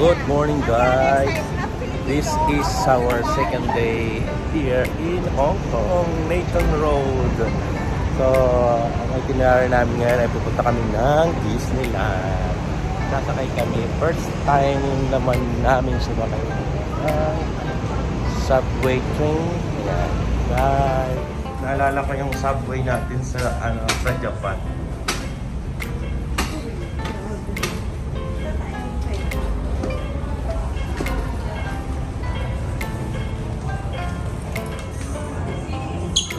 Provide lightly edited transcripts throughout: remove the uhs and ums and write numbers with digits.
Good morning guys. This is our second day here in Hong Kong, Nathan Road. So, ang itinerary namin ngayon ay pupunta kami ng Disneyland. Sasakay kami. First time naman namin sumakay ng subway train. Yan. Guys, naalala ko yung subway natin sa Japan.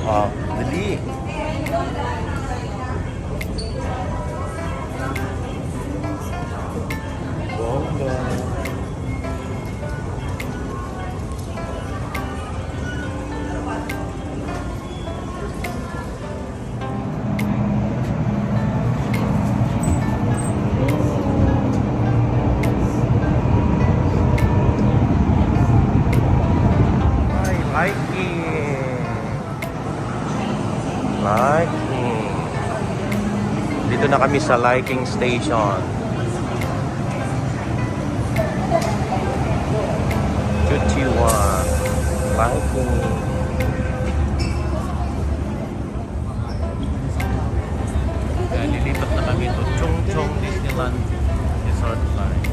Oh, dali. Bongga. I like it. Liking. Dito na kami sa Liking Station. Chuchiwan. Liking. Kaya lilipat na kami ito. Chung Chung Disneyland Resort Line.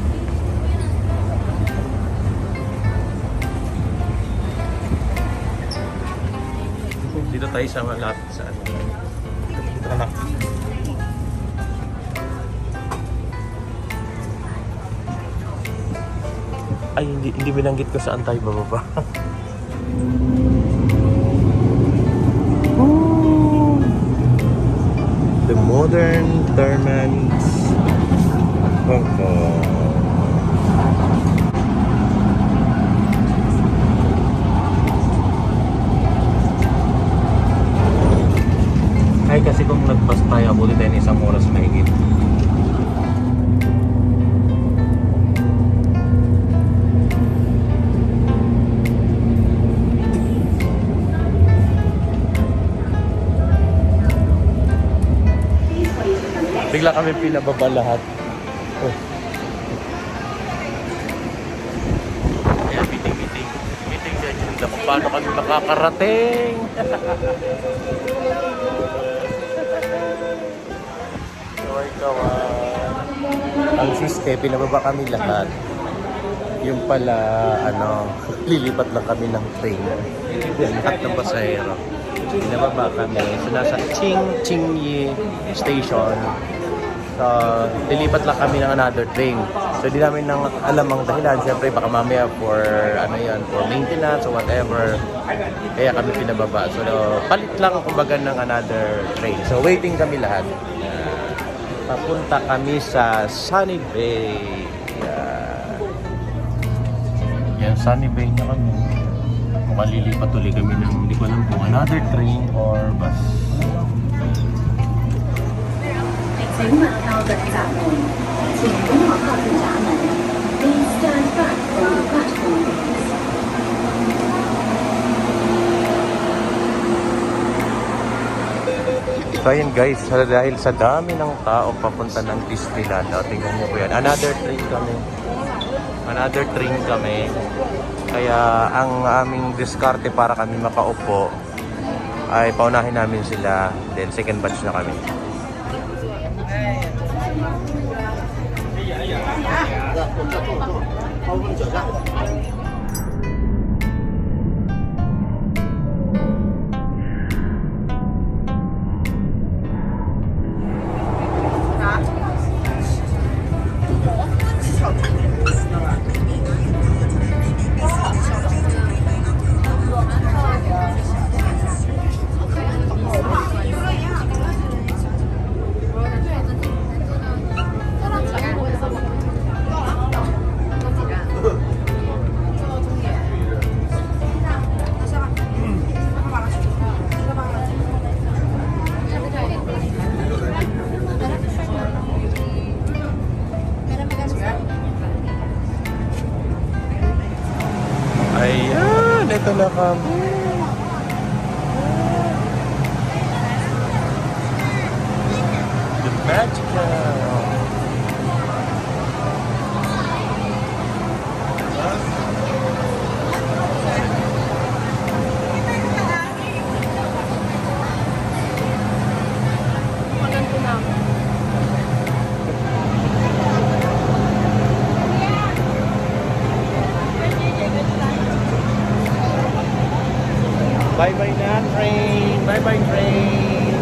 Dito tayo sa malapit sa ano. Dito ka na. Ay, hindi binanggit ko saan tayo bababa. The Modern Terminus Hong Kong. Ay, kasi kung nagpas tayo, abuti tayo ng isang oras mahigit. Bigla kami pinababa lahat. Oh. Ayan, meeting sa agenda kung paano kami makakarating. Ang siste, pinababa kami lahat. Yung pala, lilipat lang kami ng train. Lahat ng pasahero. Pinababa kami. So, nasa Qingyi Station. So, lilipat lang kami ng another train. So, di namin alam ang dahilan. Siyempre, baka mamaya for maintenance or whatever. Kaya kami pinababa. So, palit lang kumbaga ng another train. So, waiting kami lahat. Papunta kami sa Sunny Bay. Yan, Sunny Bay na kami. Mukhang lilipat ulit kami ng, hindi ko alam kung another train or bus. 请买票的闸门，请不要靠近闸门。Please stand back from the platform. So ayun guys, dahil sa dami ng tao papunta ng Disneyland, tingnan nyo po yan. Another train kami. Kaya ang aming diskarte para kami makaupo ay paunahin namin sila. Then second batch na kami. Ayan, ito na kami. The magical. Bye-bye na, train. Bye-bye, train.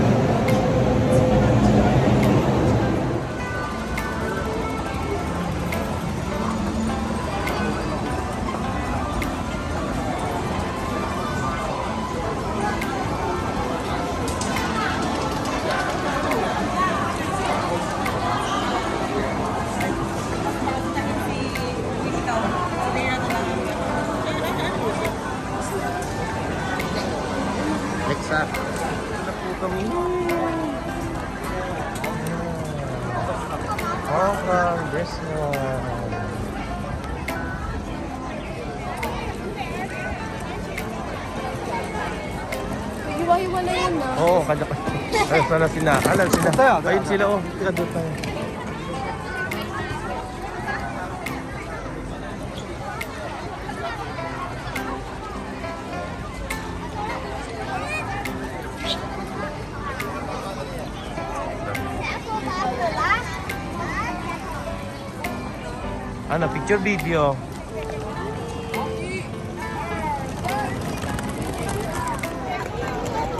Alexa, na po kami. Hong Kong restaurant. Hiwa-hiwala yan na. Oo, kanya ka. Ay, sana sila. Alam sila. Ayun sila, oh. Tira doon tayo. Ano, picture video.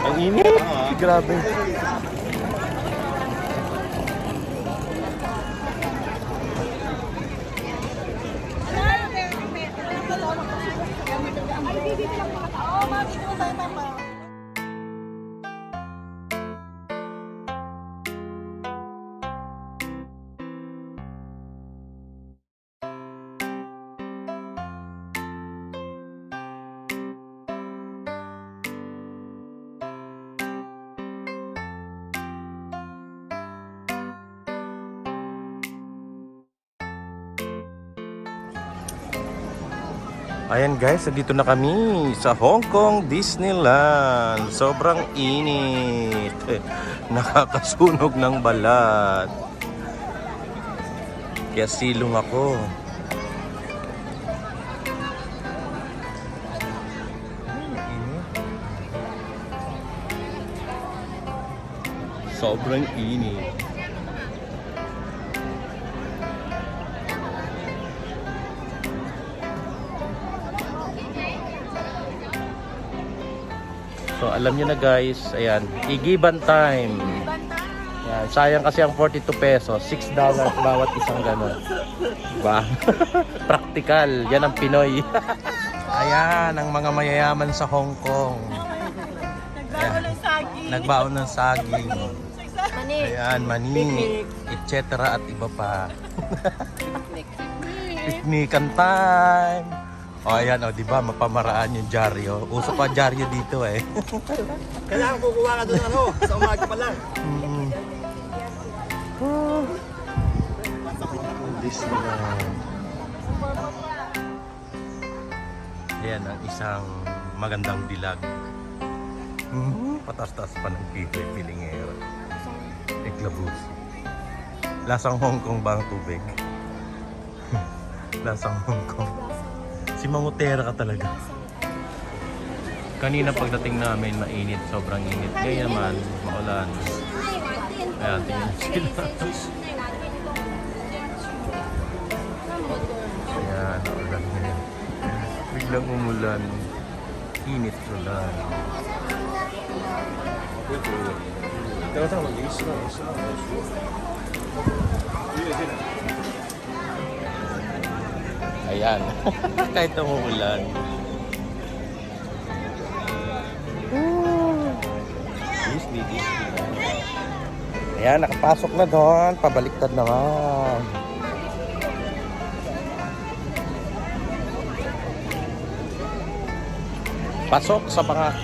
Ang init. Grabe. Ayan guys, dito na kami sa Hong Kong Disneyland. Sobrang init. Nakakasunog ng balat. Kaya silong ako. Sobrang init. So alam niyo na guys, ayan, igiban time. Ayan, sayang kasi ang 42 pesos, $6 bawat isang gano'n. Diba? Practical, yan ang Pinoy. Ayan, ang mga mayayaman sa Hong Kong. Ayan, nagbaon ng saging. Ayan, mani, etc. at iba pa. Picnic time. O ayan, o diba, mapamaraan yung dyaryo. Uso pa dyaryo dito eh. Kailangan kukuha ka doon ano, sa umaga pa lang. Disneyland. Ayan ang isang magandang dilag. Patas-tas pa ng pilingero. Eklabus. Lasang Hong Kong ba ang tubig? Lasang Hong Kong. Si Mangutera ka talaga. Kanina pagdating namin mainit, sobrang init. Ngayon naman, maulan. Ayan, tingnan sila. Ayan, maulan ngayon. Biglang umulan. Init ulan. Ayan. Kahit umuulan. Disney. Ayan, nakapasok na doon. Pabaliktad naman. Pasok sa mga